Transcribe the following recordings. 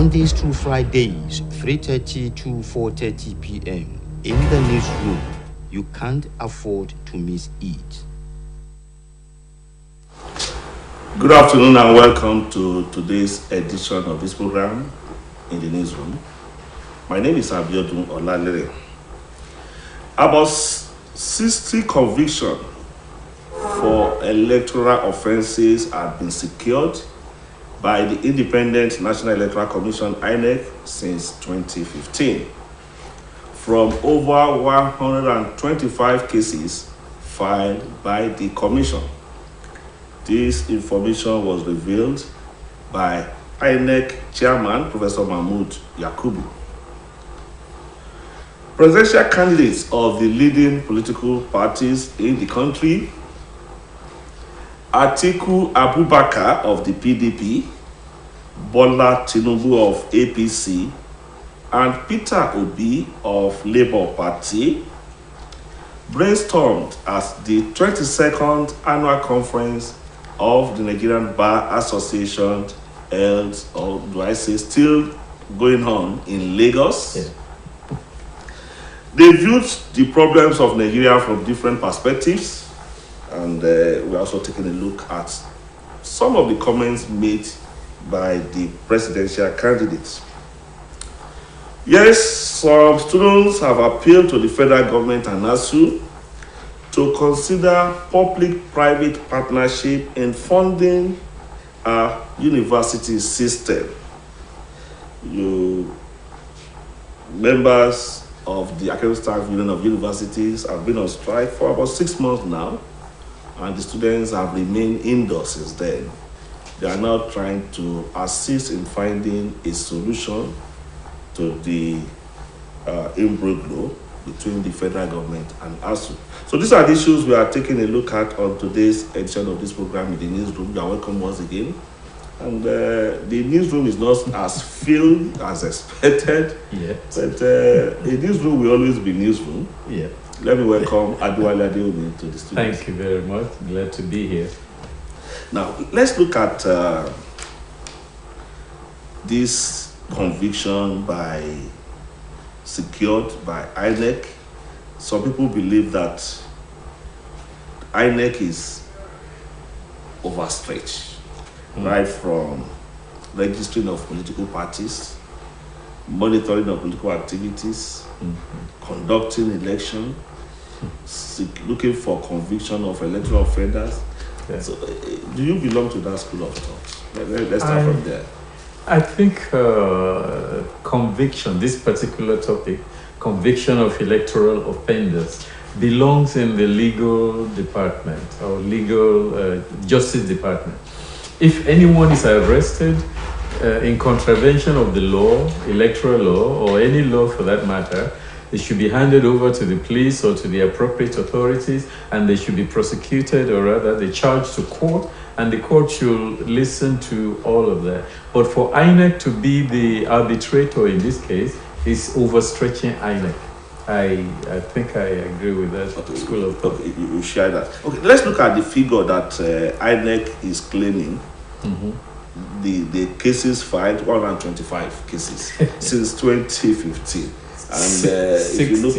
Mondays through Fridays, 3:30 to 4:30 p.m. in the newsroom. You can't afford to miss it. Good afternoon and welcome to today's edition of this program in the newsroom. My name is Abiodun Olalere. About 60 convictions for electoral offences have been secured by the Independent National Electoral Commission (INEC) since 2015, from over 125 cases filed by the Commission. This information was revealed by INEC Chairman Professor Mahmood Yakubu. Presidential candidates of the leading political parties in the country, Atiku Abubakar of the PDP, Bola Tinubu of APC, and Peter Obi of Labour Party, brainstormed at the 22nd Annual Conference of the Nigerian Bar Association held, or do I say still going on, in Lagos. Yeah. They viewed the problems of Nigeria from different perspectives, and we're also taking a look at some of the comments made by the presidential candidates. Yes, some students have appealed to the federal government and ASU to consider public-private partnership in funding our university system. You members of the Academic Staff Union of Universities have been on strike for about 6 months now, and the students have remained indoors since then. They are now trying to assist in finding a solution to the imbroglio between the federal government and ASU. So these are the issues we are taking a look at on today's edition of this program in the newsroom. You are welcome once again. And the newsroom is not as filled as expected. Yeah. But a newsroom will always be newsroom. Yeah. Let me welcome Adewale Adeomi to the studio. Thank you very much. Glad to be here. Now, let's look at this conviction secured by INEC. Some people believe that INEC is overstretched, right from registering of political parties, monitoring of political activities, conducting election, looking for conviction of electoral offenders. Yeah. So, do you belong to that school of thought? Let's start from there. I think conviction, this particular topic, conviction of electoral offenders, belongs in the legal department or legal justice department. If anyone is arrested in contravention of the law, electoral law, or any law for that matter, they should be handed over to the police or to the appropriate authorities, and they should be prosecuted, or rather they charged to court, and the court should listen to all of that. But for INEC to be the arbitrator in this case is overstretching INEC. I think I agree with that school of thought. Okay, you share that. Okay, let's look at the figure that INEC is claiming. The cases filed, 125 cases since 2015. And if you look,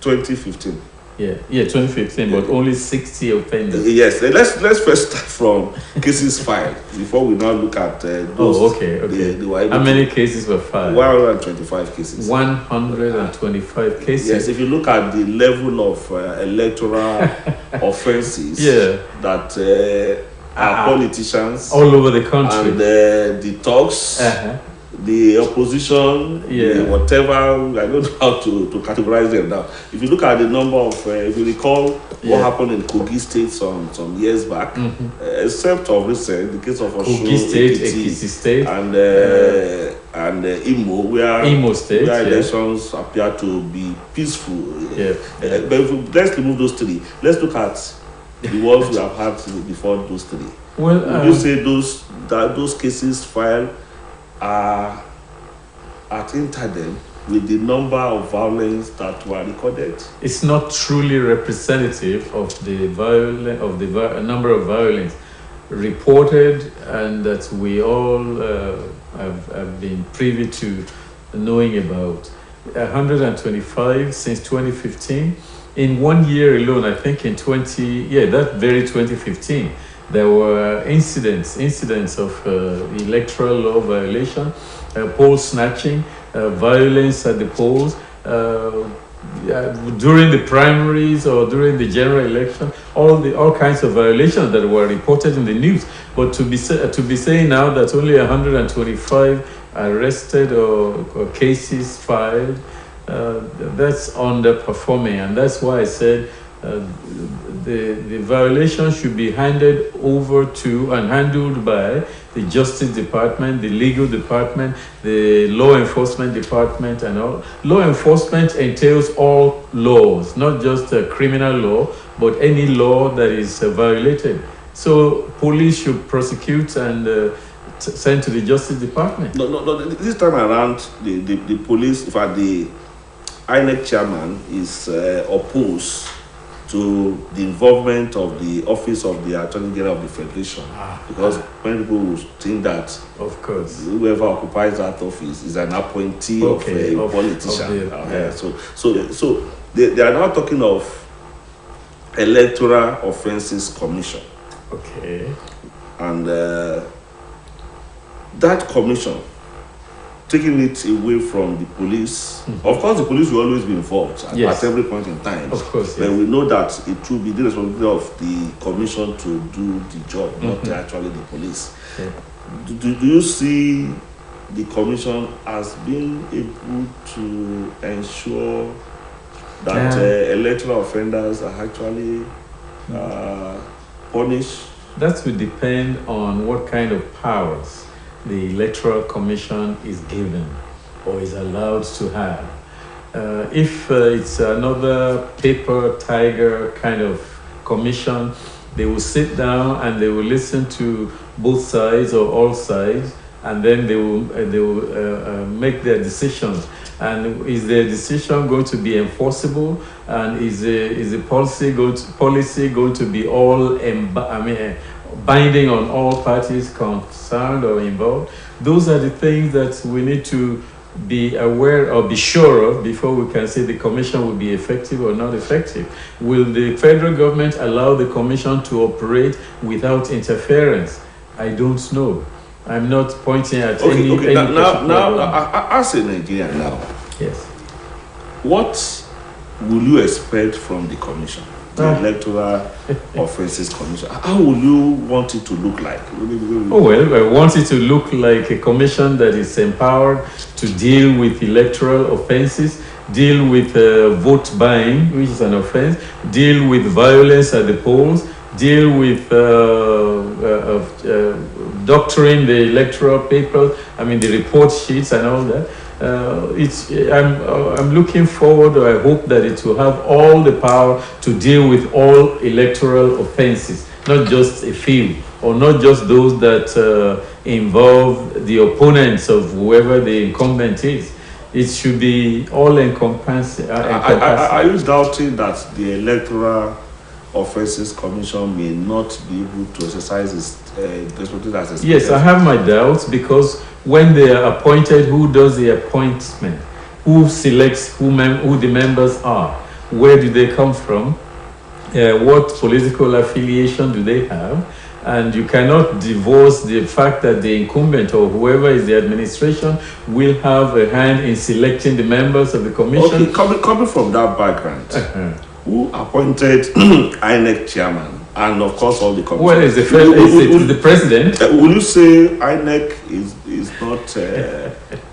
2015. Yeah, 2015, but only 60 offenders. Yes, let's first start from cases filed before we now look at those. Okay. How many cases were filed? 125 cases. 125 cases. Yes, if you look at the level of electoral offences that our politicians all over the country and the talks. The opposition, the whatever, I don't know how to categorize them now. If you look at the number of, if you recall what happened in Kogi State some years back, except of recent, the case of Kogi State, Ekiti State, and Imo, where elections appear to be peaceful. But let's remove those three. Let's look at the ones we have had before those three. Well, would you say those cases filed are at tandem with the number of violence that were recorded? It's not truly representative of the number of violence. reported and that we all have been privy to knowing about. 125 since 2015. In 1 year alone, I think in 2015, there were incidents of electoral law violation, poll snatching, violence at the polls, during the primaries or during the general election, all kinds of violations that were reported in the news. But to be saying now that only 125 arrested or cases filed, that's underperforming, and that's why I said the violation should be handed over to and handled by the Justice Department, the Legal Department, the Law Enforcement Department, and all. Law enforcement entails all laws, not just criminal law, but any law that is violated. So police should prosecute and send to the Justice Department. No. This time around, the police, in fact, the INEC chairman is opposed to the involvement of the Office of the Attorney General of the Federation, because many people will think that, of course, whoever occupies that office is an appointee of a politician. So they are now talking of Electoral Offences Commission. Okay. And that commission, taking it away from the police. Of course, the police will always be involved at every point in time. Of course, but we know that it will be the responsibility of the commission to do the job, not actually the police. Yeah. Do you see the commission as being able to ensure that electoral offenders are actually punished? That will depend on what kind of powers the Electoral Commission is given or is allowed to have. If it's another paper tiger kind of commission, they will sit down and they will listen to both sides or all sides, and then they will make their decisions. And is their decision going to be enforceable? And is the policy going to be all binding on all parties concerned or involved? Those are the things that we need to be aware or be sure of before we can say the commission will be effective or not effective. Will the federal government allow the commission to operate without interference? I don't know. I'm not pointing at any. Now, as a Nigerian now, yes, what will you expect from the commission? The Electoral Offences Commission. How will you want it to look like? Oh, well, I want it to look like a commission that is empowered to deal with electoral offenses, deal with vote buying, which is an offense, deal with violence at the polls, deal with doctoring the electoral papers, the report sheets and all that. I'm looking forward, or I hope that it will have all the power to deal with all electoral offenses, not just a few, or not just those that involve the opponents of whoever the incumbent is. It should be all encompassing. Are you doubting that the Electoral Offences Commission may not be able to exercise its responsibility as a Yes, I have my doubts, because when they are appointed, who does the appointment? Who selects who the members are? Where do they come from? What political affiliation do they have? And you cannot divorce the fact that the incumbent or whoever is the administration will have a hand in selecting the members of the commission. Okay, coming from that background, who appointed INEC chairman? And of course, all the commissioners. Well, it's the president. Will you say INEC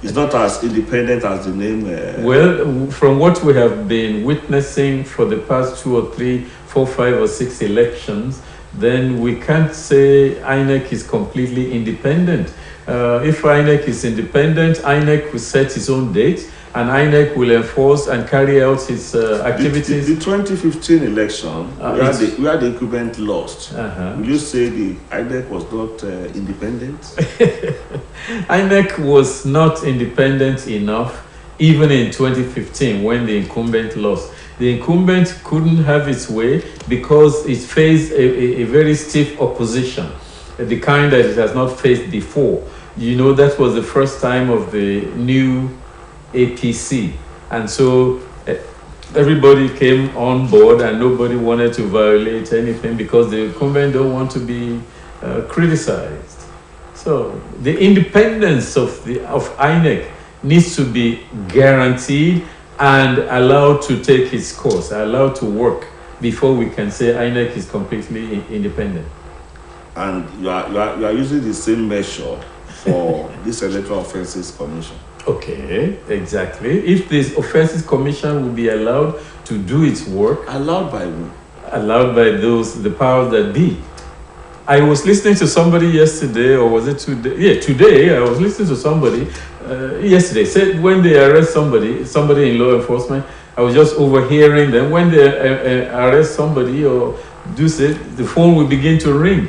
is not as independent as the name? Well, from what we have been witnessing for the past 2 or 3, 4, 5 or 6 elections, then we can't say INEC is completely independent. If INEC is independent, INEC will set its own date, and INEC will enforce and carry out its activities. The 2015 election, where the incumbent lost, will you say the INEC was not independent? INEC was not independent enough, even in 2015 when the incumbent lost. The incumbent couldn't have its way because it faced a very stiff opposition. the kind that it has not faced before. You know, that was the first time of the new APC. And so everybody came on board and nobody wanted to violate anything because the incumbent don't want to be criticized. So the independence of INEC needs to be guaranteed and allowed to take its course, allowed to work before we can say INEC is completely independent. And you are using the same measure for this Electoral Offences Commission. Okay, exactly. If this Offences Commission will be allowed to do its work. Allowed by who? Allowed by the powers that be. I was listening to somebody yesterday, or was it today? Yeah, today I was listening to somebody yesterday said when they arrest somebody in law enforcement, I was just overhearing them. When they arrest somebody or do say, the phone will begin to ring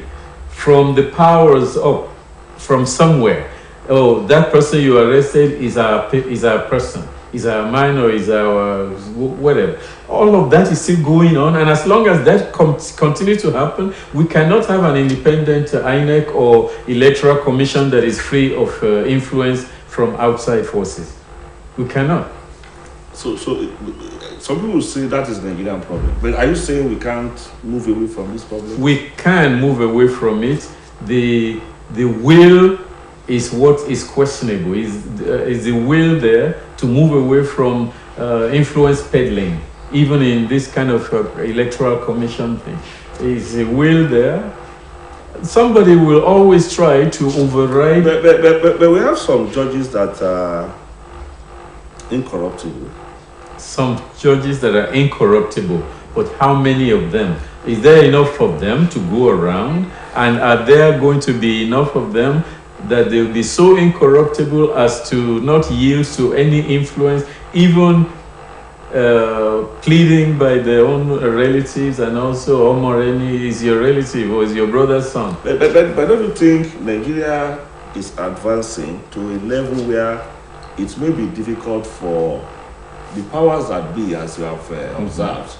from the powers up, from somewhere. Oh, that person you arrested is our person, is our minor, is our whatever. All of that is still going on, and as long as that continues to happen, we cannot have an independent INEC or electoral commission that is free of influence from outside forces. We cannot. So some people say that is the Nigerian problem. But are you saying we can't move away from this problem? We can move away from it. The will is what is questionable. Is the will there to move away from influence peddling, even in this kind of electoral commission thing? Is the will there? Somebody will always try to override. But we have some judges that are incorruptible. Some judges that are incorruptible, but how many of them? Is there enough of them to go around? And are there going to be enough of them that they'll be so incorruptible as to not yield to any influence, even pleading by their own relatives? And also, Omoreni is your relative or is your brother's son. But don't you think Nigeria is advancing to a level where it may be difficult for the powers that be, as you have observed,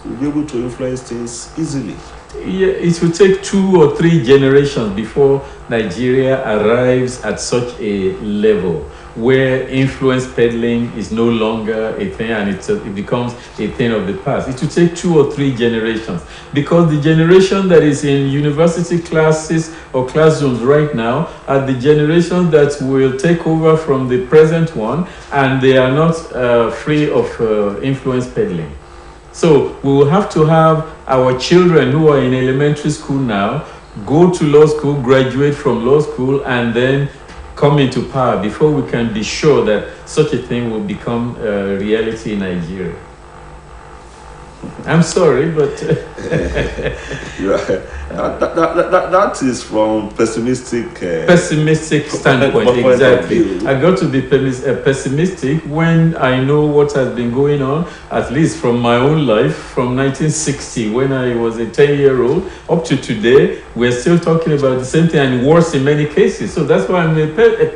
to be able to influence things easily? Yeah, it will take 2 or 3 generations before Nigeria arrives at such a level where influence peddling is no longer a thing and it becomes a thing of the past. It will take 2 or 3 generations, because the generation that is in university classes or classrooms right now are the generation that will take over from the present one, and they are not free of influence peddling. So we will have to have our children who are in elementary school now go to law school, graduate from law school, and then come into power before we can be sure that such a thing will become a reality in Nigeria. I'm sorry, but that is from pessimistic standpoint. Exactly. I got to be pessimistic when I know what has been going on, at least from my own life, from 1960 when I was a 10-year-old up to today. We're still talking about the same thing, and worse in many cases. So that's why I'm a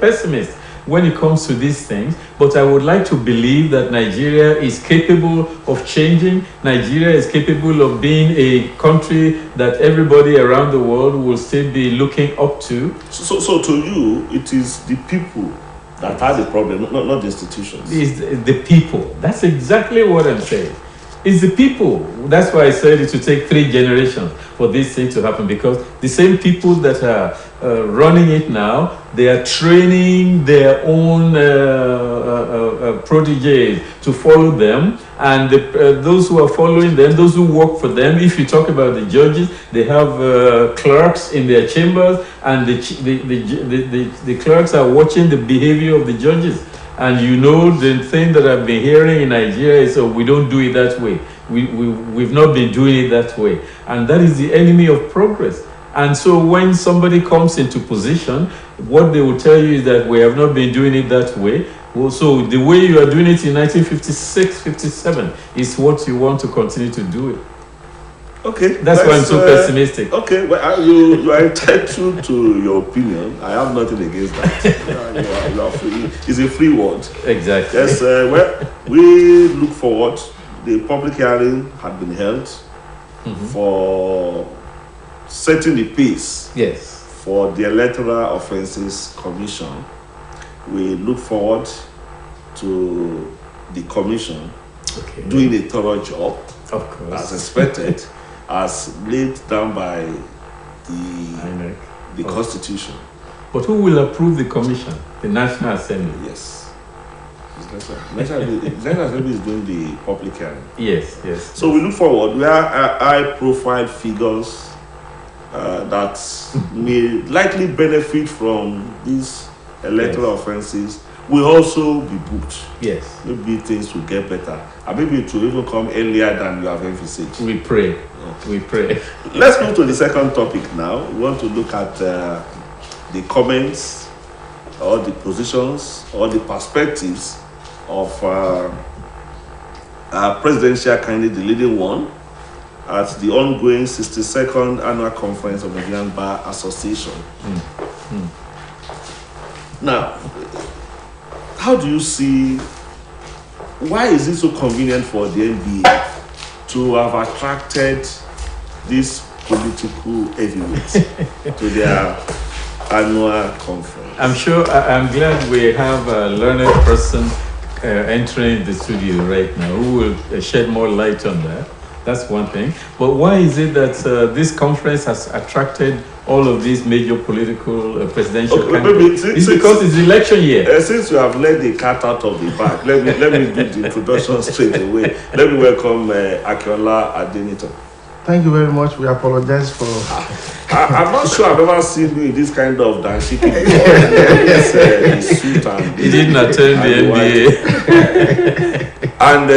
pessimist when it comes to these things. But I would like to believe that Nigeria is capable of changing. Nigeria is capable of being a country that everybody around the world will still be looking up to. So to you, it is the people that are the problem, not the institutions. It's the people. That's exactly what I'm saying. It's the people. That's why I said it will take 3 generations for this thing to happen, because the same people that are running it now, they are training their own proteges to follow them, and those who are following them, those who work for them. If you talk about the judges, they have clerks in their chambers, and the clerks are watching the behavior of the judges. And you know, the thing that I've been hearing in Nigeria is, we don't do it that way. We've not been doing it that way. And that is the enemy of progress. And so when somebody comes into position, what they will tell you is that we have not been doing it that way. Well, so the way you are doing it in 1956, 57 is what you want to continue to do it. Okay. That's why I'm so pessimistic. Okay, well, you are entitled to your opinion. I have nothing against that. You are free. It's a free word. Exactly. Yes, well, we look forward. The public hearing had been held for setting the pace. Yes. for the Electoral Offences Commission. We look forward to the commission doing a thorough job, of course, as expected, as laid down by the Constitution. But who will approve the commission? The National Assembly? Yes. National Assembly is doing the public hearing. Yes. So we look forward. We are high-profile figures that may likely benefit from these electoral offences. Will also be booked. Yes. Maybe things will get better. And maybe it will even come earlier than you have envisaged. We pray. Okay. We pray. Let's move to the second topic now. We want to look at the comments or the positions or the perspectives of our presidential candidate, the leading one, at the ongoing 62nd Annual Conference of the Nigerian Bar Association. Now, how do you see, why is it so convenient for the NBA to have attracted these political heavyweights to their annual conference? I'm glad we have a learned person entering the studio right now who will shed more light on that. That's one thing. But why is it that this conference has attracted all of these major political presidential candidates? It's because it's election year. Since you have let the cat out of the bag, let me do the introduction straight away. Let me welcome Akiola Adenito. Thank you very much. We apologize for. I'm not sure I've ever seen you in this kind of dancing. He didn't attend the NBA. And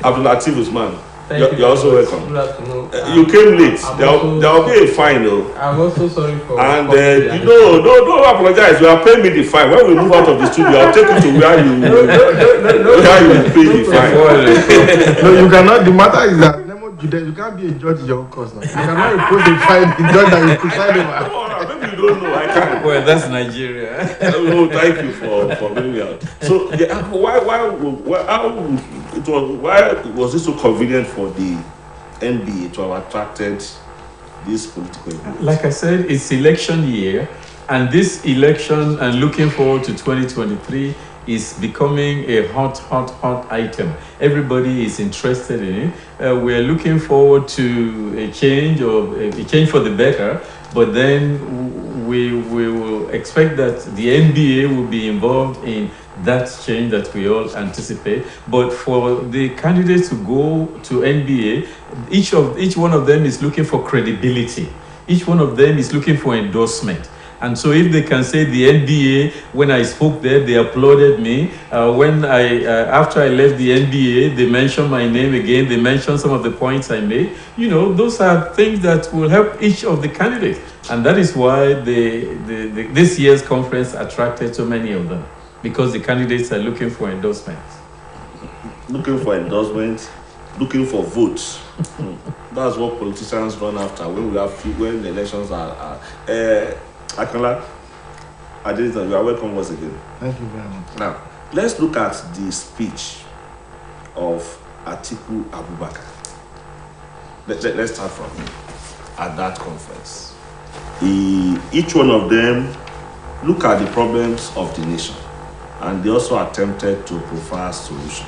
Abdul Latif Usman. You're also welcome. Good afternoon. You came late. There will be a fine, though. I'm also sorry for. And don't apologize. You are paying me the fine. When we move out of the studio, I'll take you to where you will pay the fine. No, you cannot. The matter is that you can't be a judge in your own cause now. You cannot impose a fine the judge that you preside over. Maybe you don't know. I can't. Well, that's Nigeria. No, thank you for bringing me out. So, why was it so convenient for the NBA to have attracted this political event? Like I said, it's election year, and this election and looking forward to 2023 is becoming a hot item. Everybody is interested in it. We're looking forward to a change for the better, but then we will expect that the NBA will be involved in that change that we all anticipate. But for the candidates to go to NBA, each one of them is looking for credibility. Each one of them is looking for endorsement. And so if they can say the NBA, when I spoke there, they applauded me. After I left the NBA, they mentioned my name again. They mentioned some of the points I made. Those are things that will help each of the candidates. And that is why this year's conference attracted so many of them, because the candidates are looking for endorsements. Looking for endorsements, looking for votes. That's what politicians run after when the elections are. Akiola Adenito, you are welcome once again. Thank you very much. Now, let's look at the speech of Atiku Abubakar. Let's start from him at that conference. Each one of them look at the problems of the nation, and they also attempted to provide solution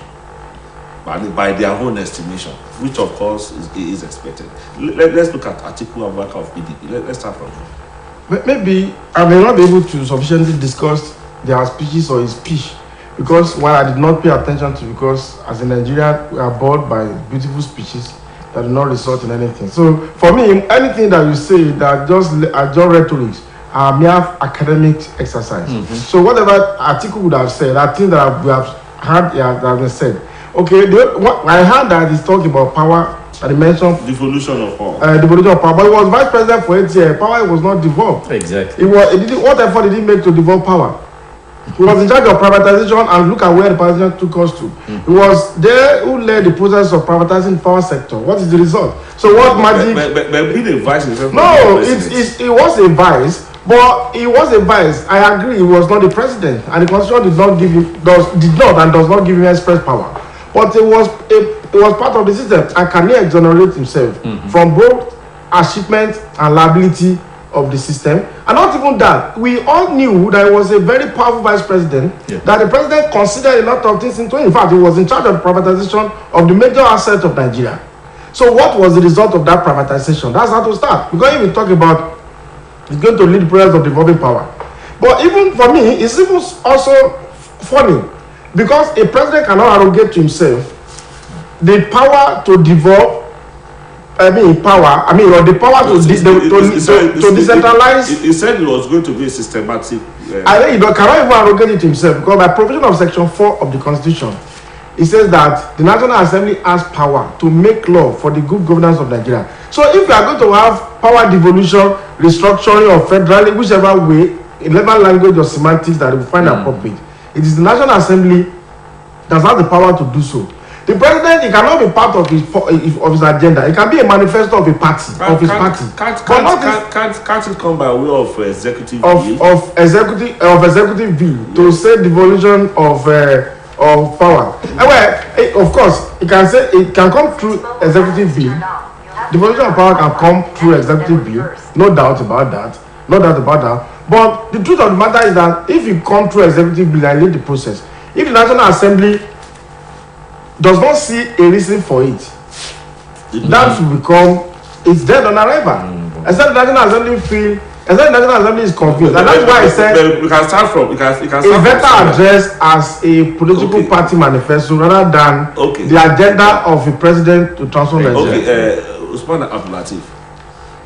by their own estimation, which of course is expected. Let's look at Atiku Abubakar of PDP. Let's start from him. Maybe I may not be able to sufficiently discuss their speeches or his speech, because while I did not pay attention to, because as a Nigerian we are bored by beautiful speeches that do not result in anything. So for me, anything that you say that are just rhetorics are mere academic exercise. So whatever article would have said, I think that we have heard that has been said. Okay, I heard that he's talking about power. And he mentioned devolution of power. Devolution of power. But he was vice president for 8 years. Power was not devolved. Exactly. What effort did he make to devolve power? He was in charge of privatization, and look at where the privatization took us to. He was there who led the process of privatizing the power sector. What is the result? So what magic? But being a vice president. No, it was a vice. But he was a vice. I agree. He was not the president, and the constitution did not give him express power. But it was part of the system, and can he exonerate himself from both achievement and liability of the system. And not even that, we all knew that he was a very powerful vice president, that the president considered a lot of things into. In fact, he was in charge of the privatization of the major assets of Nigeria. So what was the result of that privatization? That's how to start. Because if we talk about it's going to lead the process of devolving power. But even for me, it's even also funny because a president cannot arrogate to himself the power to devolve. Or the power to decentralize. He said it was going to be a systematic. I think he cannot even arrogate it to himself because by provision of Section 4 of the Constitution, it says that the National Assembly has power to make law for the good governance of Nigeria. So if we are going to have power devolution, restructuring, or federally, whichever way, in level language or semantics that we find appropriate, it is the National Assembly that has the power to do so. The president, he cannot be part of his agenda. It can be a manifesto of a party, of his party. Can't it come by way of executive bill? Of executive bill to say devolution of power. Of course, it can come through executive bill. Devolution of power can come through executive bill. No doubt about that. But the truth of the matter is that if you come through executive bill and lead the process, if the National Assembly does not see a reason for it, that will become it's dead on arrival. Except the National Assembly is confused, and that's why I said we can start from. It's better addressed as a political party manifesto rather than the agenda of a president to transform Nigeria. Usman Abdulatif,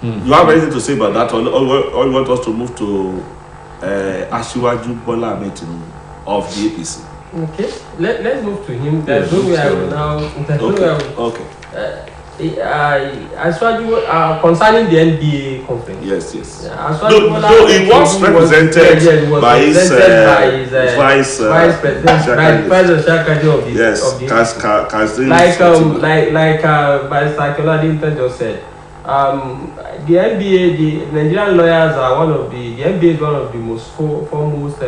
you have anything to say about that, or you want us to move to Asiwaju Bola Ahmed Tinubu of the APC? Okay, let's move to him. There's no way I will now. Okay. Asiwaju, concerning the NBA conference. Yes. Asiwaju he was represented by his vice president, of the like Barrister Akinlade just said. The NBA, the Nigerian lawyers are the NBA is one of the most foremost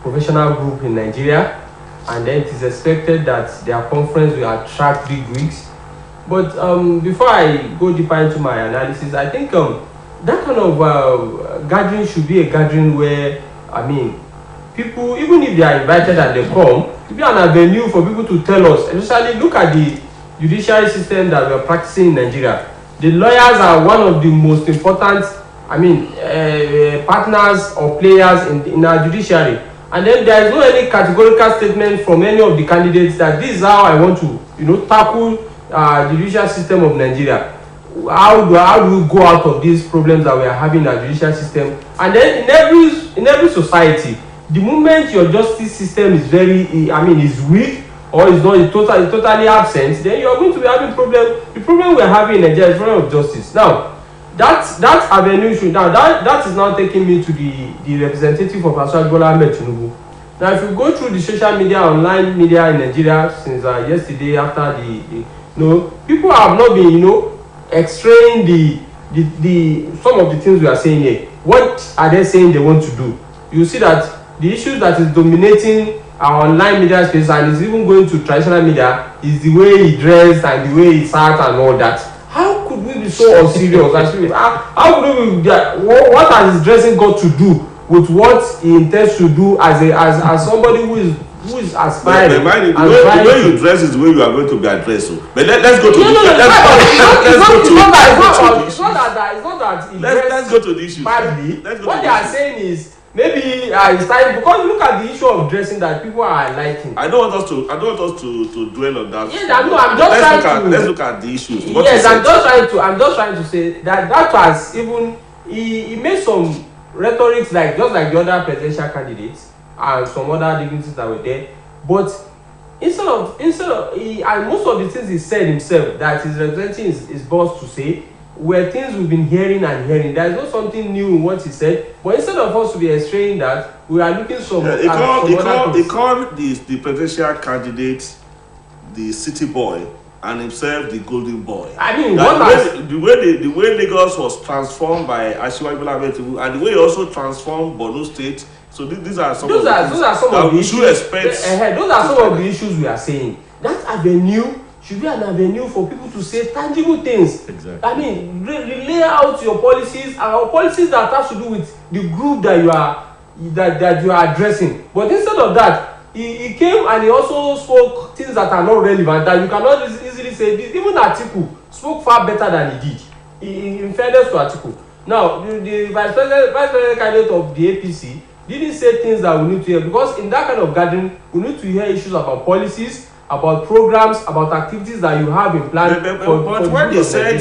professional group in Nigeria, and then it is expected that their conference will attract big wigs. But before I go deeper into my analysis, I think that kind of gathering should be a gathering where, people, even if they are invited and they come, to be an avenue for people to tell us, especially look at the judiciary system that we are practicing in Nigeria. The lawyers are one of the most important, partners or players in our judiciary. And then there is no any categorical statement from any of the candidates that this is how I want to, tackle the judicial system of Nigeria. How do we go out of these problems that we are having in our judicial system? And then in every society, the moment your justice system is is weak or is not totally absent, then you are going to be having problem. The problem we are having in Nigeria is problem of justice. Now, that avenue should that is now taking me to the representative of Asiwaju Bola Ahmed Tinubu. Now, if you go through the social media, online media in Nigeria since yesterday after people have not been extraying the some of the things we are saying here. What are they saying they want to do? You see that the issue that is dominating our online media space and is even going to traditional media is the way he dressed and the way he sat and all that. How could we be so unserious? How could we be what has his dressing got to do with what he intends to do as somebody who is aspiring? The way you dress is the way you are going to be addressed. So. But let's go to let's go to the issue. What they are saying is maybe it's time, because look at the issue of dressing that people are liking. I don't want us to dwell on that. Yes, I'm just trying to. Let's look at the issues. Yes, I'm just trying to say that was even he made some rhetorics like just like the other presidential candidates and some other dignitaries that were there, but instead of and most of the things he said himself that he's representing his boss to say were things we've been hearing. There is not something new in what he said, but instead of us to be extraying that, we are looking He called the presidential candidate the city boy and himself the golden boy. The way Lagos was transformed by Asiwaju Bola Ahmed Tinubu and the way he also transformed Borno State. So these are some of the issues we are saying. That avenue should be an avenue for people to say tangible things. Exactly. I mean, lay out your policies, policies that has to do with the group that you are addressing. But instead of that, he came and he also spoke things that are not relevant, that you cannot easily say this. Even Atiku spoke far better than he did. In fairness to Atiku. Now, the vice president candidate of the APC didn't say things that we need to hear, because in that kind of gathering, we need to hear issues about policies, about programs, about activities that you have in plan. But when they said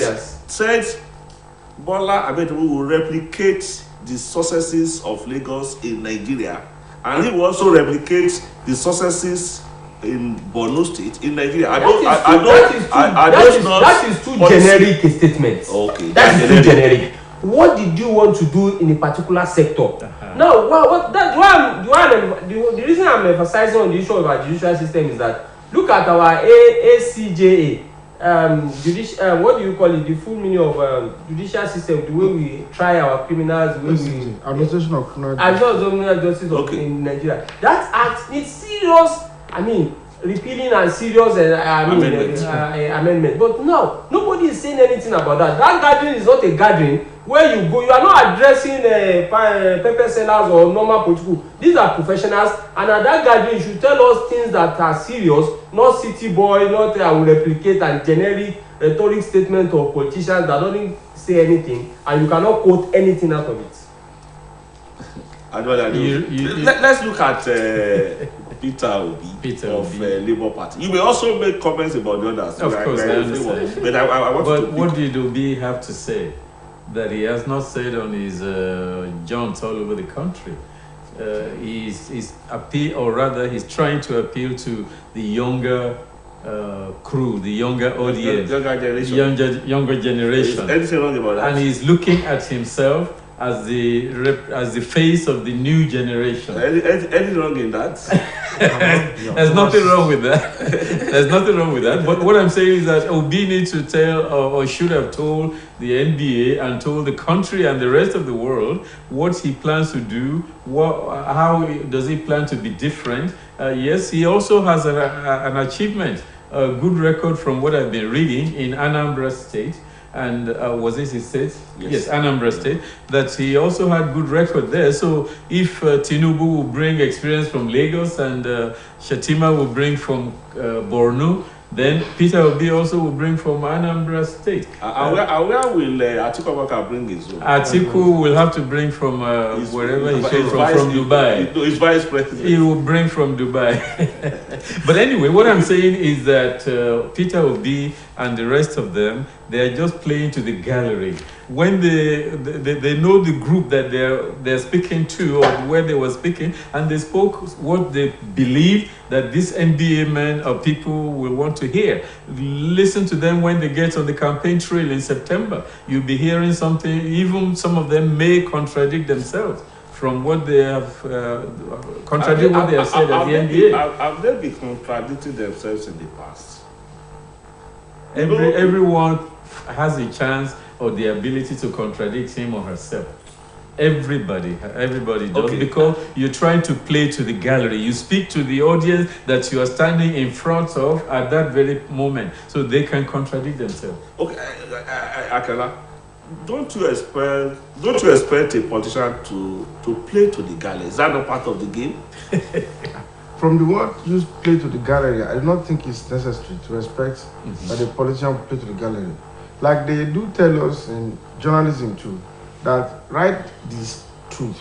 Bola Ahmed Tinubu will replicate the successes of Lagos in Nigeria, and he will also replicate the successes in Borno State in Nigeria. That is too generic a statement. Okay, that is too generic. What did you want to do in a particular sector? Now, the reason I'm emphasizing on the issue of our judicial system is that look at our ACJA, what do you call it? The full meaning of judicial system, the way we try our criminals, the way we Administration of Criminal Justice in Nigeria. That act needs serious, repealing and serious amendment. But now, nobody is saying anything about that. That gathering is not a gathering where you go. You are not addressing pepper sellers or normal political. These are professionals, and at that gathering, you should tell us things that are serious, not city boy, not I will replicate and generic rhetoric statement of politicians that don't say anything, and you cannot quote anything out of it. Let's look at Peter Obi of Labour Party. You may also make comments about the others. Of course, I understand. But I want to. But what did Obi have to say that he has not said on his jaunts all over the country? He's appeal, or rather, he's trying to appeal to the younger crew, the younger audience, younger generation. Anything wrong about that? And he's looking at himself as the face of the new generation. Anything wrong in that? There's nothing wrong with that. There's nothing wrong with that. But what I'm saying is that Obi needs to tell, or should have told the NBA and told the country and the rest of the world what he plans to do. How does he plan to be different? Yes, he also has an achievement, a good record from what I've been reading in Anambra State. And was this his state? Yes, Anambra State. That he also had good record there. So if Tinubu will bring experience from Lagos and Shatima will bring from Borno, then Peter Obi also will bring from Anambra State. Where will Atiku bring his own? Atiku will have to bring from wherever he came from Dubai. His vice president. He will bring from Dubai. But anyway, what I'm saying is that Peter Obi and the rest of them, they are just playing to the gallery. When they know the group that they're speaking to, or where they were speaking, and they spoke what they believe that these NBA men or people will want to hear. Listen to them when they get on the campaign trail in September. You'll be hearing something, even some of them may contradict themselves from what they have what they have said at the NBA. Have they been contradicting themselves in the past? Everyone has a chance or the ability to contradict him or herself. Everybody does, because you're trying to play to the gallery. You speak to the audience that you are standing in front of at that very moment, so they can contradict themselves. Okay, Akela, don't you expect a politician to play to the gallery? Is that not part of the game? From the word used play to the gallery, I do not think it's necessary to expect that the politician play to the gallery. Like they do tell us in journalism too, that write this truth.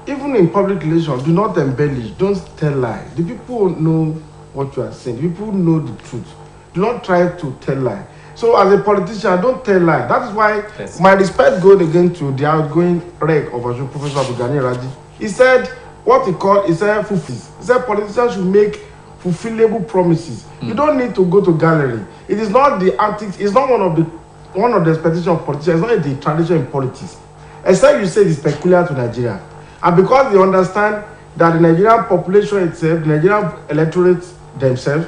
Even in public relations, do not embellish, don't tell lie. The people know what you are saying. The people know the truth. Do not try to tell lie. So as a politician, don't tell lie. That is why my respect goes again to the outgoing reg of Professor Abdulgani Raji. He said what he said fulfills. He said politicians should make fulfillable promises. You don't need to go to gallery. It is not the antics, it's not one of the expectations of politicians, it's not the tradition in politics. Except you say it's peculiar to Nigeria. And because they understand that the Nigerian population itself, the Nigerian electorate themselves,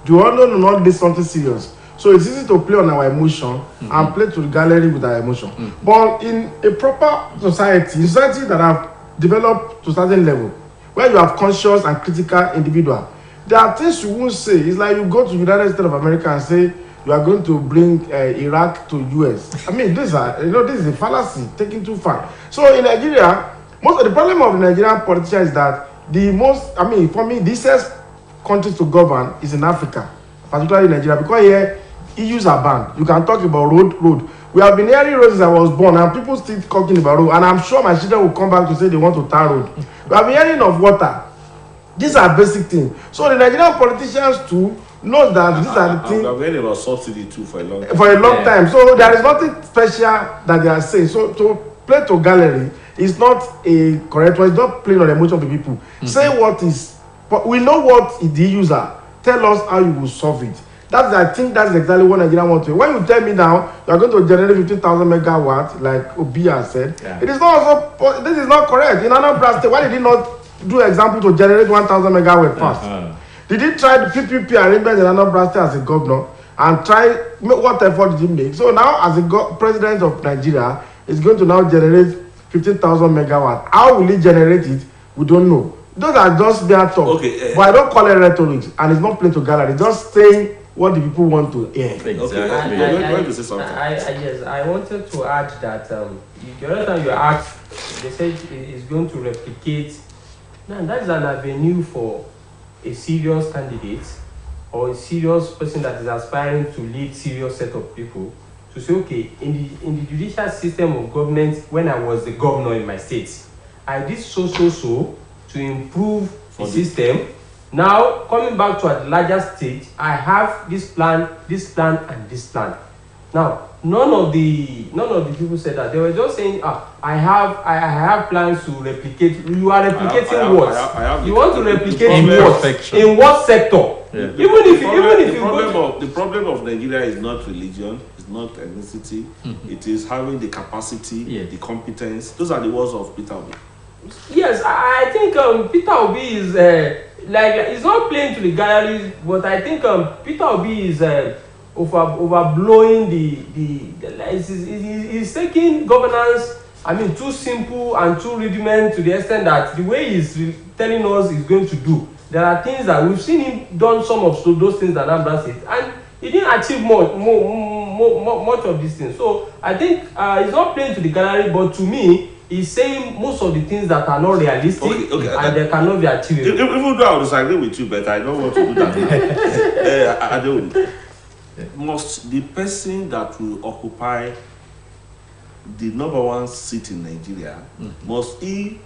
do not do something serious. So it's easy to play on our emotion and play to the gallery with our emotion. But in a proper society that have developed to a certain level, where you have conscious and critical individual, there are things you won't say. It's like you go to United States of America and say you are going to bring Iraq to US. I mean, this is a fallacy taken too far. So in Nigeria, most of the problem of the Nigerian politicians is that for me, the easiest countries to govern is in Africa, particularly Nigeria, because here issues are banned. You can talk about road. We have been hearing roads since I was born, and people still talking about road. And I'm sure my children will come back to say they want to tar road. We have been hearing of water. These are basic things. So the Nigerian politicians too know that these are the things. I've heard about subsidy too for a long time. For a long time. So there is nothing special that they are saying. So to play to gallery is not a correct one. It's not playing on the emotion of the people. Say what is. But we know what is the user. Tell us how you will solve it. I think that's exactly what Nigeria wants to. When you tell me now you are going to generate 15,000 megawatts, like Obi has said, it is not also. This is not correct. In Anambra State, why did he not do example to generate 1,000 megawatts first? Did he try the PPP arrangement in Anambra State as a governor and try what effort did he make? So now as a president of Nigeria, he's going to now generate 15,000 megawatts. How will he generate it? We don't know. Those are just mere talk. Okay, but I don't call it rhetoric, and it's not playing to gallery. Just saying what the people want to hear. Exactly. Yes, I wanted to add that the other time you asked, they said it's going to replicate. Now that's an avenue for a serious candidate or a serious person that is aspiring to lead serious set of people to say, okay, in the judicial system of government, when I was the governor in my state, I did so to improve the system. Now, coming back to a larger stage, I have this plan, and this plan. Now, none of the people said that. They were just saying, I have plans to replicate. You are replicating what? You want to replicate what? In what sector? Yeah. The problem of Nigeria is not religion, it's not ethnicity, it is having the capacity, the competence. Those are the words of Peter Obi. Yes, I think Peter Obi is he's not playing to the galleries, but I think Peter Obi is overblowing he's taking governance, too simple and too rudiment to the extent that the way he's telling us he's going to do, there are things that we've seen him done some of those things that Anambra said, and he didn't achieve much of these things. So I think he's not playing to the gallery, but to me, he's saying most of the things that are not realistic and they cannot be achieved. Even though I will disagree with you, but I don't want to do that. I don't. Must the person that will occupy the number one seat in Nigeria, must he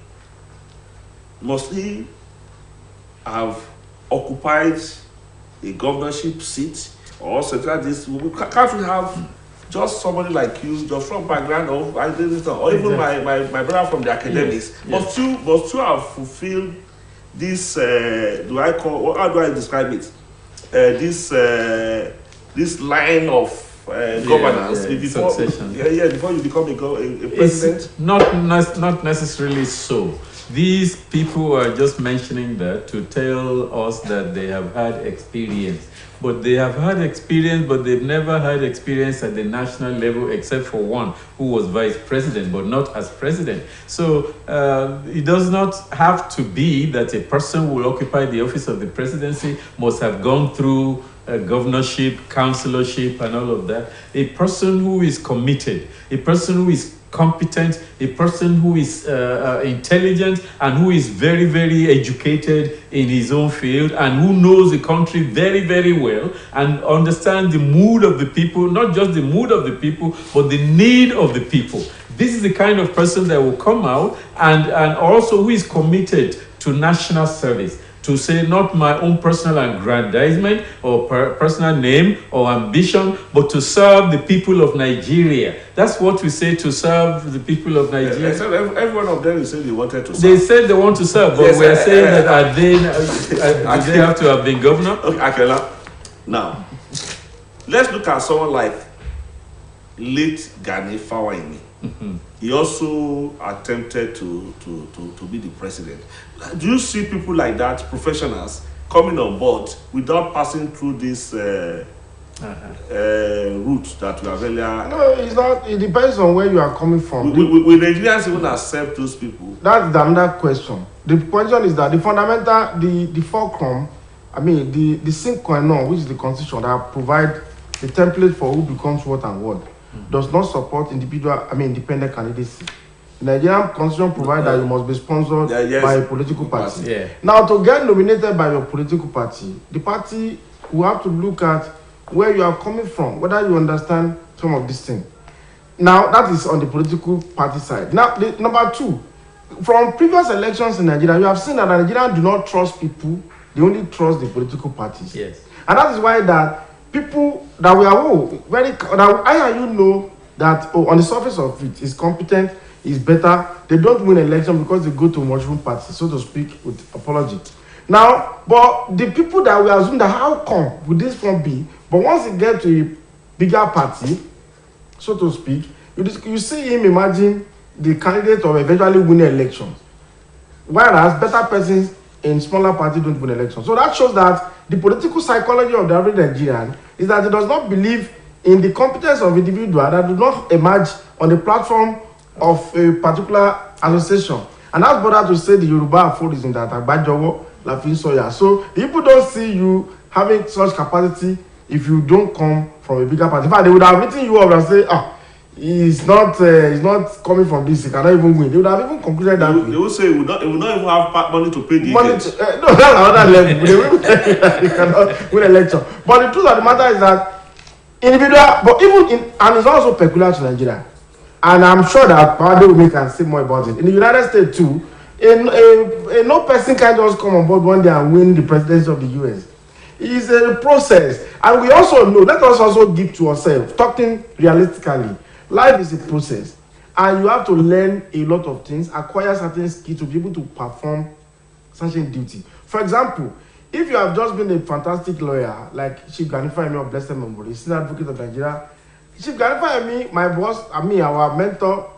have occupied a governorship seat or something like this? Can't we have just somebody like you, just from background of or even my brother from the academics? Must you have fulfilled this? How do I describe it? This line of governance before you become a president. It's not necessarily so. These people are just mentioning that to tell us that they have had experience. But they have had experience, but they've never had experience at the national level except for one who was vice president, but not as president. So it does not have to be that a person who will occupy the office of the presidency must have gone through governorship, councillorship, and all of that. A person who is committed, a person who is competent, a person who is intelligent and who is very, very educated in his own field and who knows the country very, very well and understands the mood of the people, not just the mood of the people, but the need of the people. This is the kind of person that will come out and also who is committed to national service. To say not my own personal aggrandizement or personal name or ambition, but to serve the people of Nigeria. That's what we say, to serve the people of Nigeria. Every one of them said they wanted to serve. They said they want to serve, but we're saying that do they have to have been governor? Okay, now, let's look at someone like late Gani Fawaimi. He also attempted to be the president. Do you see people like that, professionals, coming on board without passing through this route that we have earlier? No, it's not. It depends on where you are coming from. Will Nigerians even accept those people? That's another question. The question is that the fundamental, the fulcrum I mean, the sine qua non, which is the constitution that provide the template for who becomes what and what, does not support independent candidacy. The Nigerian constitution provides that you must be sponsored by a political party. Yeah. Now, to get nominated by your political party, the party will have to look at where you are coming from, whether you understand some of these things. Now, that is on the political party side. Now, number two, from previous elections in Nigeria, you have seen that Nigerians do not trust people, they only trust the political parties. Yes. And that is why that people that we are that on the surface of it is competent, is better, they don't win election because they go to a mushroom party, so to speak, with apology. Now, but the people that we assume that how come would this one be? But once you get to a bigger party, so to speak, you see him imagine the candidate of eventually winning elections, whereas better persons in smaller parties don't win elections. So that shows that the political psychology of the average Nigerian is that he does not believe in the competence of individuals that do not emerge on the platform of a particular association. And that's better to say the Yoruba aphorism that Agbajowo Lafin Soya. So people don't see you having such capacity if you don't come from a bigger party. In fact, they would have written you up and say, he's not coming from this, he cannot even win. They would have even concluded that. They would say he will not even have money to pay the agents. No, that's another level. They will tell you that he cannot win election. But the truth of the matter is that individual, but and it's also peculiar to Nigeria. And I'm sure that Pawade can say more about it. In the United States too, no person can just come on board one day and win the presidency of the US. It's a process. And we also know, let us also give to ourselves, talking realistically, life is a process. And you have to learn a lot of things, acquire certain skills to be able to perform certain duty. For example, if you have just been a fantastic lawyer, like Chief Ganifa of Blessed Memory, Senior Advocate of Nigeria, Chief Ganifa my boss, our mentor,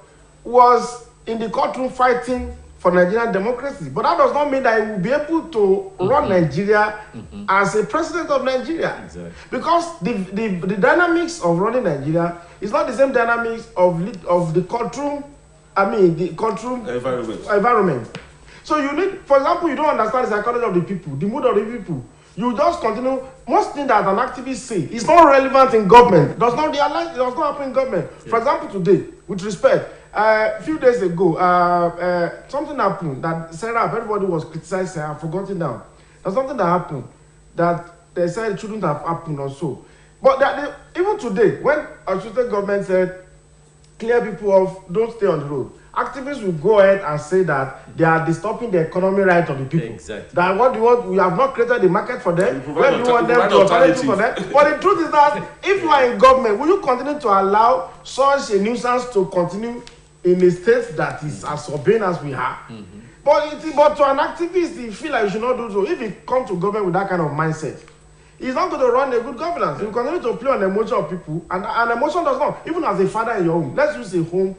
was in the courtroom fighting for Nigerian democracy. But that does not mean that he will be able to run Nigeria as a president of Nigeria. Exactly. Because the dynamics of running Nigeria is not the same dynamics of the courtroom, environment. So you need, for example, you don't understand the psychology of the people, the mood of the people. You just continue. Most things that an activist say is not relevant in government. Does not realize it does not happen in government. Yeah. For example, today, with respect, a few days ago, something happened that Sarah, everybody was criticizing. I've forgotten now. There's something that happened that they said it shouldn't have happened or so. But even today, when our state government said clear people off, don't stay on the road, activists will go ahead and say that they are disturbing the economy right of the people. Exactly. That what do you want? We have not created the market for them. Where do you want them to alternative for them? But the truth is that if you are in government, will you continue to allow such a nuisance to continue in a state that is as urbane as we are? But to an activist, he feel like you should not do so. If he come to government with that kind of mindset, he's not going to run a good governance. He will continue to play on the emotion of people, and emotion does not. Even as a father in your home, let's use a home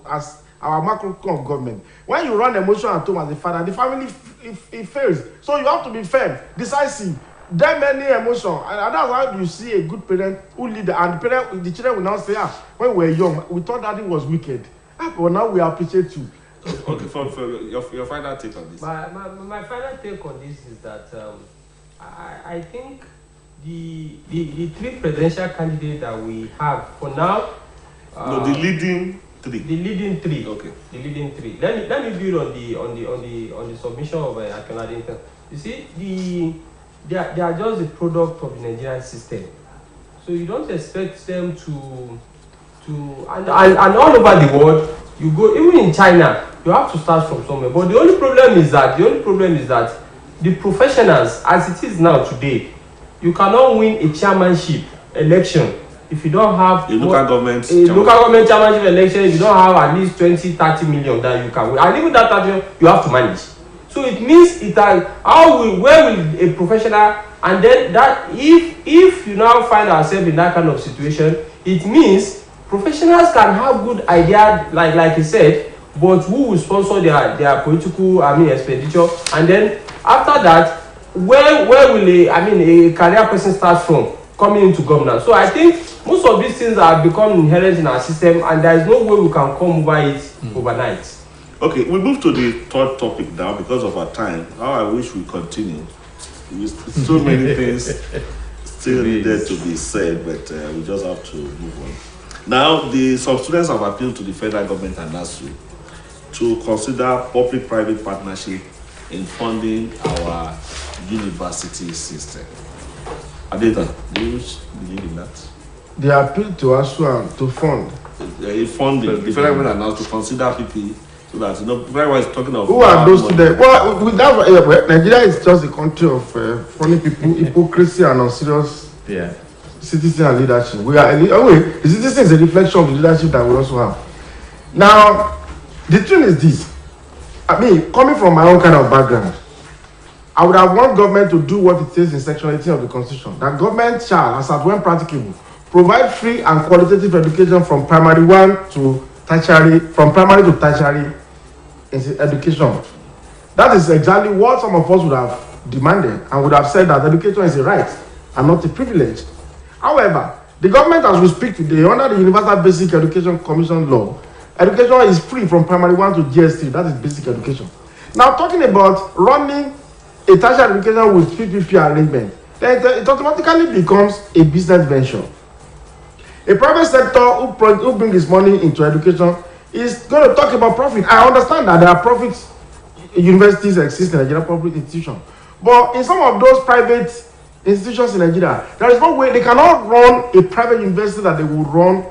as our macrocosm of government. When you run emotion at home as a father, the family it fails. So you have to be firm, decisive. There many emotion, and that's how you see a good parent who lead, and the children will now say, when we were young, we thought that it was wicked, but now we appreciate you. Okay, for your final take on this. My final take on this is that I think the three presidential candidates that we have for now. The leading three. The leading three. Okay. The leading three. Let me build on the submission of Akinade. You see, they are just the product of the Nigerian system. So you don't expect them to and all over the world, you go, even in China, you have to start from somewhere. But the only problem is that the professionals, as it is now today, you cannot win a chairmanship election if you don't have a local government chairmanship election. If you don't have at least 20-30 million that you can win, and even that 30 million you have to manage. So it means where will a professional, and then that if you now find ourselves in that kind of situation, it means professionals can have good ideas, like you said, but who will sponsor their political expenditure, and then after that, where will a career person start from coming into governance? So I think most of these things have become inherent in our system, and there is no way we can come over it overnight. Okay, we move to the third topic now because of our time. How I wish we continue. So many things still needed to be said, but we just have to move on. Now, some students have appealed to the federal government and NASU to consider public-private partnership in funding our university system. Adeta, do you believe in that? They appeal to ASU to fund. Funding. The federal government announced to consider PP so that, everyone is talking of. Who are those students? Well, with that, Nigeria is just a country of funny people, hypocrisy, and unserious citizen and leadership. The citizen is a reflection of the leadership that we also have. Now, the thing is this. I mean, coming from my own kind of background, I would have want government to do what it says in Section 18 of the Constitution. That government shall, as at when practicable, provide free and qualitative education from primary to tertiary education. That is exactly what some of us would have demanded and would have said that education is a right and not a privilege. However, the government, as we speak today, under the Universal Basic Education Commission law, education is free from primary 1 to GS3. That is basic education. Now, talking about running a tertiary education with PPP arrangement, then it automatically becomes a business venture. A private sector who brings his money into education is going to talk about profit. I understand that there are profit universities exist in Nigeria, public institutions. But in some of those private institutions in Nigeria, there is no way they cannot run a private university that they will run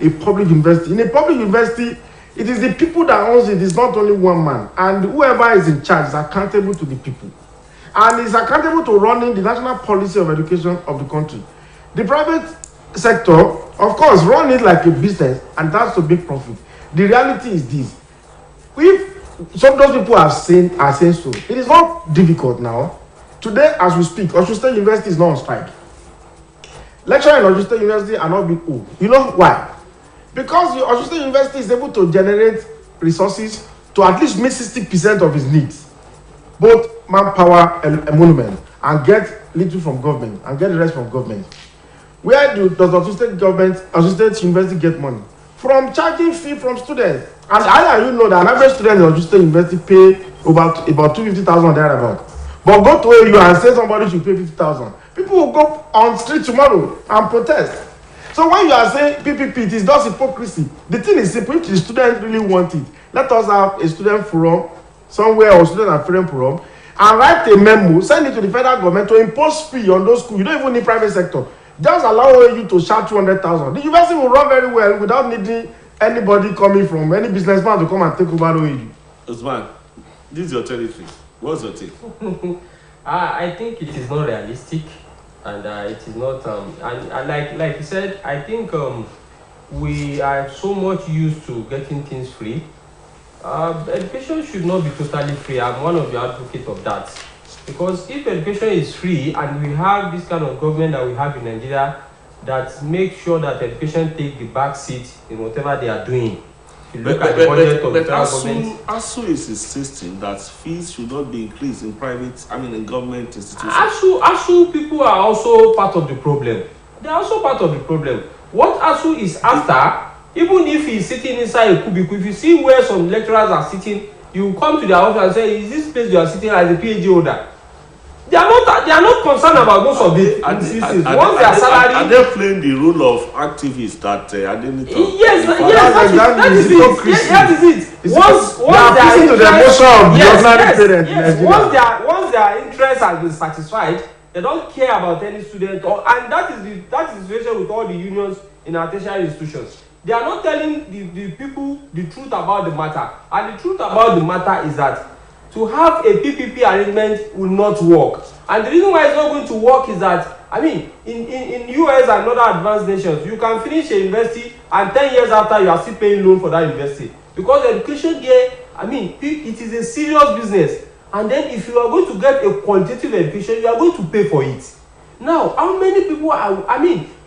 a public university. In a public university, it is the people that owns it. It's not only one man. And whoever is in charge is accountable to the people. And is accountable to running the national policy of education of the country. The private sector, of course, run it like a business and that's to make profit. The reality is this. If some of those people are saying so, it is not difficult now. Today, as we speak, Osun State University is not on strike. Lecturers in Osun State University are not being owed. You know why? Because the Osun State University is able to generate resources to at least meet 60% of its needs, both manpower and emolument, and get little from government and get the rest from government. Where does Osun State University get money? From charging fee from students. And I know that an average student in Osun State University pay about 250,000 thereabout. But go to AU and say somebody should pay 50,000. People will go on street tomorrow and protest. So when you are saying PPP, it is just hypocrisy. The thing is simple. If the students really want it, let us have a student forum somewhere or student and parent forum and write a memo, send it to the federal government to impose fee on those schools. You don't even need private sector. Just allow you to charge 200,000. The university will run very well without needing anybody coming from any businessman to come and take over OAU. Usman, this is your territory. What's your take? I think it is not realistic, and it is not. And like you said, I think we are so much used to getting things free. Education should not be totally free. I'm one of the advocates of that. Because if education is free and we have this kind of government that we have in Nigeria that makes sure that education take the back seat in whatever they are doing. If you look at the budget of the federal government. ASU is insisting that fees should not be increased in in government institutions. ASU people are also part of the problem. They are also part of the problem. What ASU is after, even if he's sitting inside a cubicle, if you see where some lecturers are sitting, you come to their office and say, is this place you are sitting as a PhD holder? They are not concerned about most of the instances. Once their salary, are they playing the role of activists that are they need to? Yes, that is it. Once their interest has been satisfied, they don't care about any student, and that is the situation with all the unions in our tertiary institutions. They are not telling the people the truth about the matter, and the truth about the matter is that to have a PPP arrangement will not work. And the reason why it's not going to work is that, in US and other advanced nations, you can finish a university and 10 years after you are still paying loan for that university. Because education there, it is a serious business. And then if you are going to get a qualitative education, you are going to pay for it. Now, how many people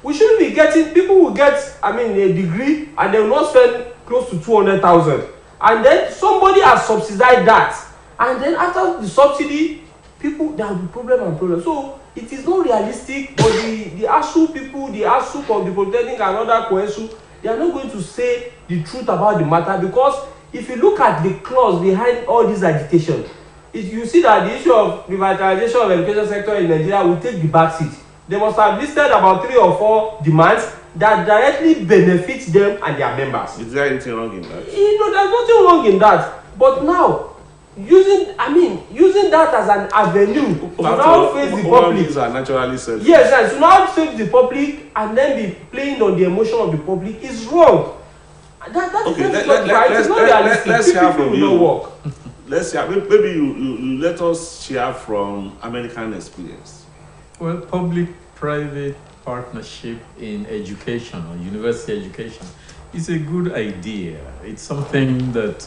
we shouldn't be getting, people will get, a degree and they will not spend close to 200,000. And then somebody has subsidized that. And then after the subsidy, there will be problem. So it is not realistic, but the ASU people, the ASU of the Polytechnic and other COESU, they are not going to say the truth about the matter, because if you look at the clause behind all this agitation, you see that the issue of revitalization of education sector in Nigeria will take the back seat. They must have listed about 3 or 4 demands that directly benefit them and their members. Is there anything wrong in that? There's nothing wrong in that. But now, using that as an avenue to now face the public. Are naturally selfish. Yes, to now face the public and then be playing on the emotion of the public is wrong. Let's hear from you. Let's hear. Maybe you let us share from American experience. Well, public-private partnership in education or university education is a good idea. It's something that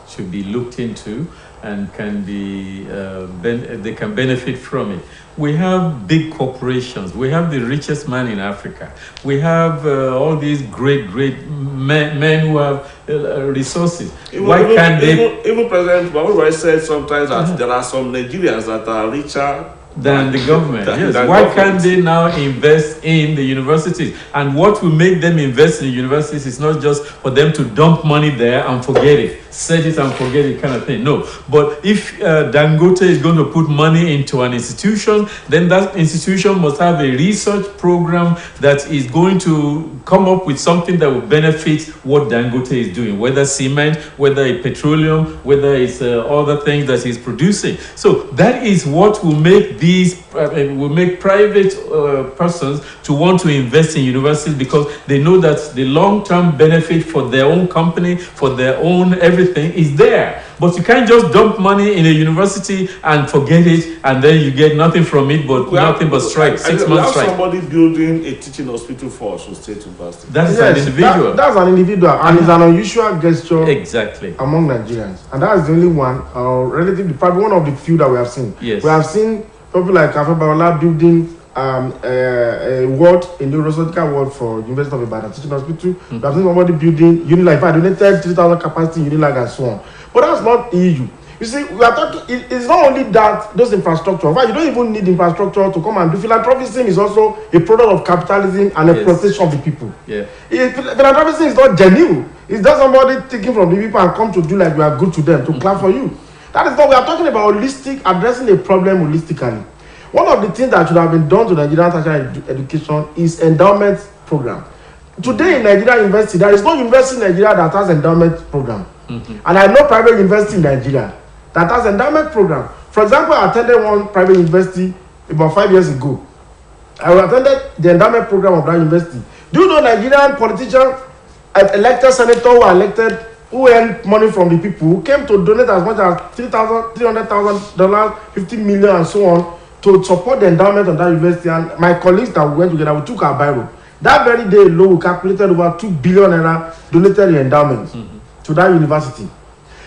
should be looked into and can be they can benefit from it. We have big corporations. We have the richest man in Africa. We have all these great men who have resources. Why can't they? Even President Babu said sometimes that there are some Nigerians that are richer than the government. Yes. Why can't they now invest in the universities? And what will make them invest in the universities is not just for them to dump money there and forget it, set it and forget it kind of thing. No. But if Dangote is going to put money into an institution, then that institution must have a research program that is going to come up with something that will benefit what Dangote is doing, whether cement, whether it's petroleum, whether it's other things that he's producing. So that is what will make will make private persons to want to invest in universities, because they know that the long-term benefit for their own company, for their own everything is there. But you can't just dump money in a university and forget it, and then you get nothing from it, but nothing but strike, 6 months strike. Somebody building a teaching hospital for Osun State University. That's an individual. That's an individual, and it's an unusual gesture exactly among Nigerians. And that is the only one, relatively, probably one of the few that we have seen. Yes. We have seen people like Afe Baola building a ward, a neurosurgical ward for University of Ibadan Teaching Hospital. We have seen somebody building Unilag. I donated 3,000 capacity in Unilag and so on. But that's not EU. You see, we are talking. It's not only that those infrastructure. In fact, you don't even need infrastructure to come and do. Philanthropism is also a product of capitalism and exploitation of the people. Yeah. Philanthropism is not genuine. It's just somebody taking from the people and come to do like we are good to them, to clap for you. That is what we are talking about. Holistic, addressing a problem holistically. One of the things that should have been done to Nigerian tertiary education is endowment program. Today in Nigeria university, there is no university in Nigeria that has endowment program. And I know private university in Nigeria that has endowment program. For example, I attended one private university about 5 years ago. I attended the endowment program of that university. Do you know Nigerian politicians, elected senators who are elected, who earn money from the people, who came to donate as much as $300,000, $50 million and so on to support the endowment of that university? And my colleagues that we went together, we took our Bible. That very day alone, we calculated over 2 billion naira donated in endowments to that university.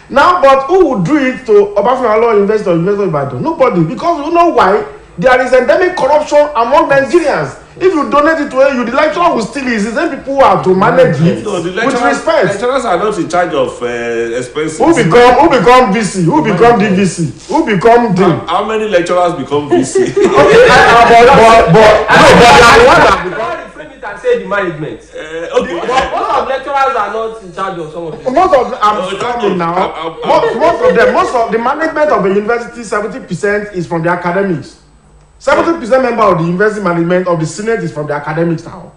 Now, but who would do it to Obafemi University or University of Ibadan? Nobody, because you know why? There is endemic corruption among Nigerians. If you donate it to AU, the lecturer will steal it. It's the same people who have to manage it with respect. Lecturers are not in charge of expenses. Who become VC? Who become DVC? Who become Dean? How many lecturers become VC? And say the management. Okay. But most of lecturers are not in charge of some of them. Most of the management of the university, 70% is from the academics. 70% member of the university management of the senate is from the academics now.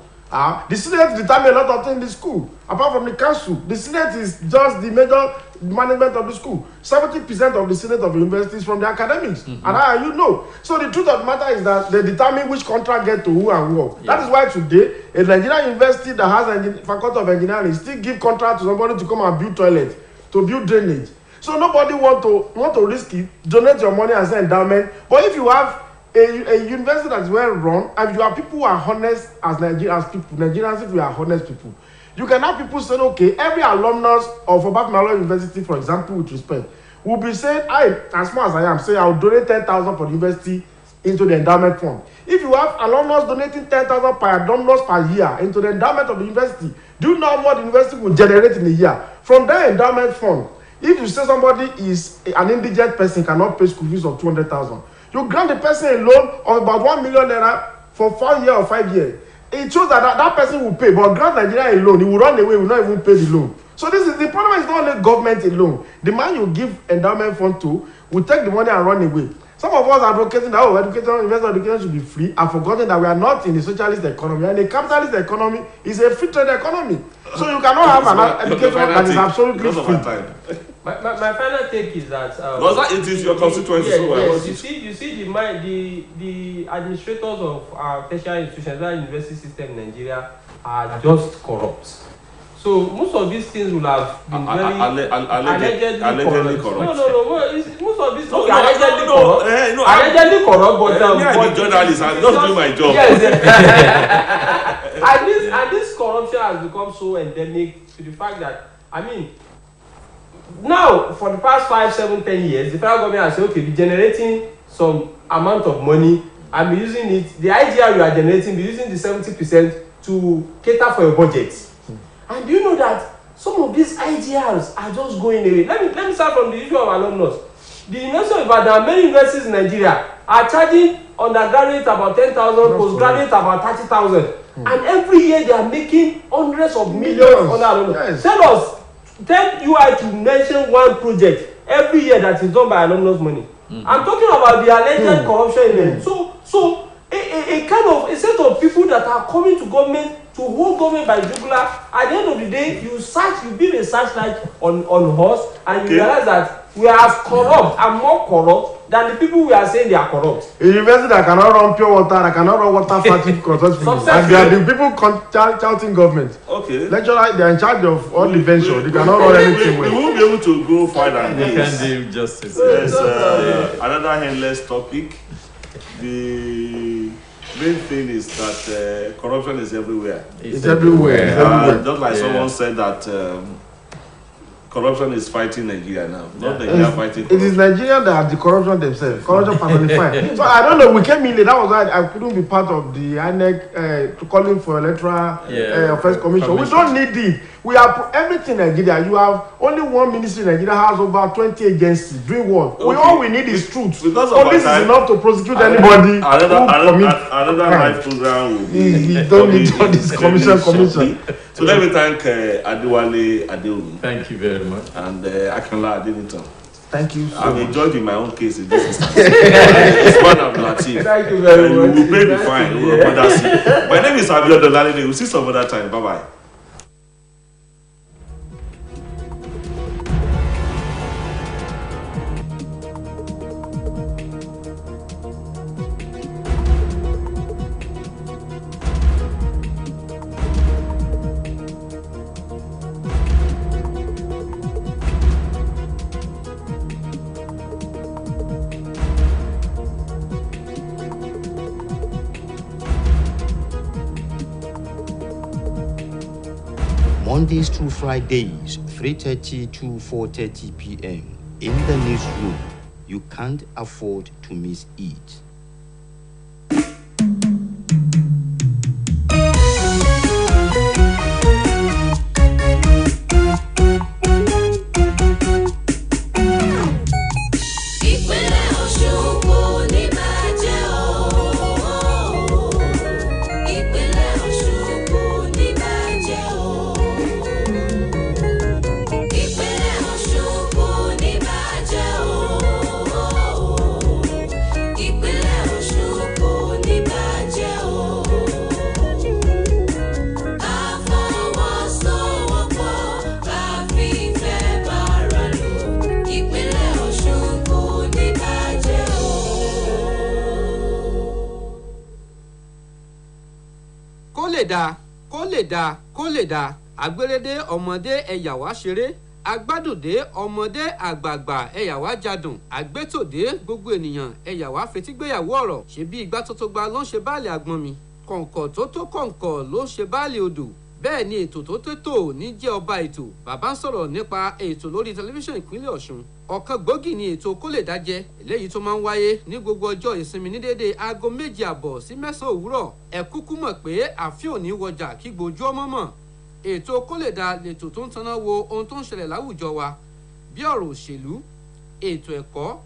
The senate determines a lot of things in the school. Apart from the council, the senate is just the major management of the school. 70% of the senate of the university is from the academics. And you know. So the truth of the matter is that they determine which contract get to who and what. Yeah. That is why today, a Nigerian university that has a faculty of engineering still give contract to somebody to come and build toilet, to build drainage. So nobody want to risk it, donate your money as an endowment. But if you have a university that is well run, and you have people who are honest as Nigerians, if we are honest people, you can have people saying, okay, every alumnus of Obafemi University, for example, with respect, will be saying, as small as I am, say I'll donate 10,000 for the university into the endowment fund. If you have alumnus donating 10,000 per alumnus per year into the endowment of the university, do you know what the university will generate in a year? From that endowment fund, if you say somebody is an indigent person, cannot pay school fees of 200,000, you grant the person a loan of about 1 million naira for 4 years or 5 years. It shows that person will pay, but grant Nigeria a loan, he will run away, he will not even pay the loan. So this is the problem. Is not only government alone. The man you give endowment fund to will take the money and run away. Some of us are advocating that investor education should be free. I've forgotten that we are not in a socialist economy, and a capitalist economy is a free trade economy. So you cannot have an education that is absolutely free. My final take is that it is your constituency. Yes. You see the administrators of our tertiary institutions, that university system in Nigeria, are just corrupt. So most of these things will have been allegedly corrupt. No. Most of these allegedly corrupt. Allegedly corrupt, but I'm a journalist. I'm just doing my job. Yes. and this corruption has become so endemic to the fact that, I mean, now for the past 5, 7, 10 years, the federal government has said, okay, be generating some amount of money and be using it. The idea you are generating, be using the 70% to cater for your budget. And do you know that some of these ideas are just going away? Let me start from the issue of alumnus. The University of Ibadan, many universities in Nigeria are charging undergraduates about 10,000, postgraduates about 30,000. And every year they are making hundreds of millions on alumnus. Yes. Tell UI to mention one project every year that is done by alumnus money. I'm talking about the alleged corruption in them. So a kind of a set of people that are coming to government to hold government by jugular. At the end of the day, you build a searchlight on us, and you realize that we are as corrupt and more corrupt than the people we are saying they are corrupt. A university that cannot run pure water, that cannot run water factory successfully, and they are the people shouting government. Okay. Lecturer, they are in charge of all the venture. They cannot run anything well. We won't be able to go further than this. We can do justice. Yes, another endless topic. The main thing is that corruption is everywhere. It's everywhere. Just like someone said that corruption is fighting Nigeria now. Not Nigeria fighting corruption. It is Nigeria that have the corruption themselves. Corruption personified. So I don't know. We came in late. That was why I couldn't be part of the INEC calling for electoral offense commission. We don't need it. We have everything in Nigeria. You have only one ministry in Nigeria has over 20 agencies. Doing what? Okay. All we need is truth. Police is enough to prosecute anybody. Another live program will be. You don't need all this commission. So let me thank Adewale Adeomi. Thank you very much. And Akinla Adenito. Thank you. I've enjoyed in my own case in this instance. It's one of Latif. Thank you very much. We will pay the fine. My name is Abiodun Lalide. We'll see some other time. Bye bye. Mondays through Fridays, 3:30 to 4:30 p.m. In the newsroom, you can't afford to miss it. kó lè dá àgbérédé ọmọdé ẹ̀yà wá ṣeré agbádùndé ọmọdé àgbààgbà ẹ̀yà wá jadùn àgbétòdé gbogbo ènìyàn ẹ̀yà wá fetígbéyàwó ọ̀rọ̀ ṣe bí igbá tó tó gba ló ń ṣe báàlì àgbọn mi kọ̀ǹkọ̀ tó tó kọ̀ǹkọ̀ ló ń ṣe báàlì odò bẹ́ẹ̀ ni ètò tó tètò ní jẹ́ ọba ètò bàbá ń sọ̀rọ̀ nípa ètò lórí tẹlifíṣàn ìpínlẹ̀ Ọ̀ṣun ọ̀kan gbòógì ni ètò kó lè dájẹ́ eléyìí tó máa ń wáyé ní gbogbo ọjọ́ ìsinmi ní déédéé aago 7:30 sí 9 òwúrọ̀ ẹ kúkú mọ̀ pé àfín ò ní wọjà kí gbojú ọmọ mọ̀ ètò kó lè dá lètò tó ń taná wo ohun tó ń ṣẹlẹ̀ láwùjọ wa bí ọ̀rọ̀ òṣèlú ètò ẹ̀kọ́